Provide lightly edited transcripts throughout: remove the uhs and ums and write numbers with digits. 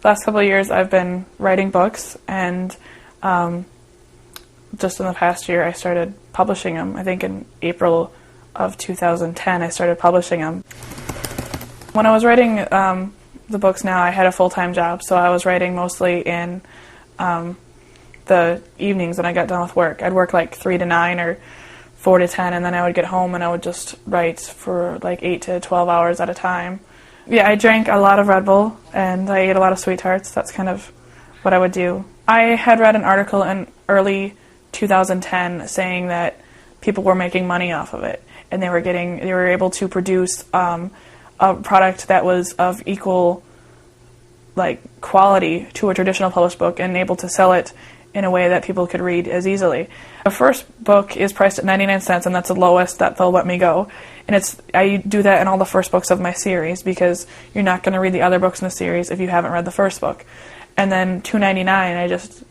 The last couple of years I've been writing books, and just in the past year I started publishing them. I think in April of 2010 I started publishing them. When I was writing the books now, I had a full-time job, so I was writing mostly in the evenings when I got done with work. I'd work like 3 to 9 or 4 to 10, and then I would get home and I would just write for like 8 to 12 hours at a time. Yeah, I drank a lot of Red Bull and I ate a lot of Sweet Tarts. That's kind of what I would do. I had read an article in early 2010 saying that people were making money off of it, and they were able to produce a product that was of equal quality to a traditional published book and able to sell it in a way that people could read as easily. The first book is priced at 99 cents, and that's the lowest that they'll let me go. And I do that in all the first books of my series, because you're not going to read the other books in the series if you haven't read the first book. And then $2.99,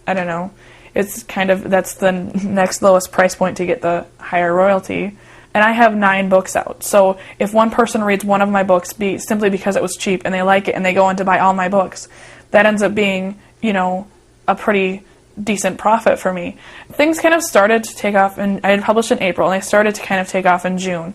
I don't know, that's the next lowest price point to get the higher royalty. And I have 9 books out. So if one person reads one of my books simply because it was cheap and they like it and they go on to buy all my books, that ends up being, a pretty decent profit for me. Things kind of started to take off, and I had published in April, and they started to kind of take off in June.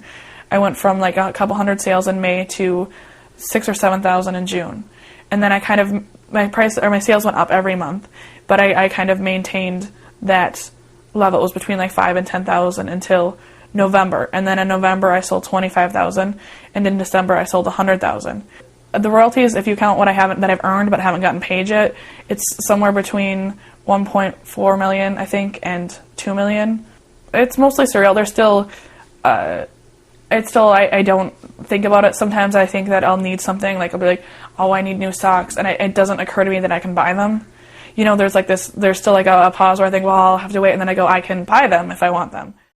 I went from a couple hundred sales in May to 6,000 or 7,000 in June. And then my sales went up every month, but I kind of maintained that level. It was between 5,000 and 10,000 until November. And then in November I sold 25,000, and in December I sold 100,000. The royalties, if you count what I've earned but haven't gotten paid yet, it's somewhere between 1.4 million, I think, and 2 million. It's mostly surreal. There's still, I don't think about it. Sometimes I think that I'll need something, I'll be like, oh, I need new socks, and it doesn't occur to me that I can buy them. There's still a pause where I think, well, I'll have to wait, and then I go, I can buy them if I want them.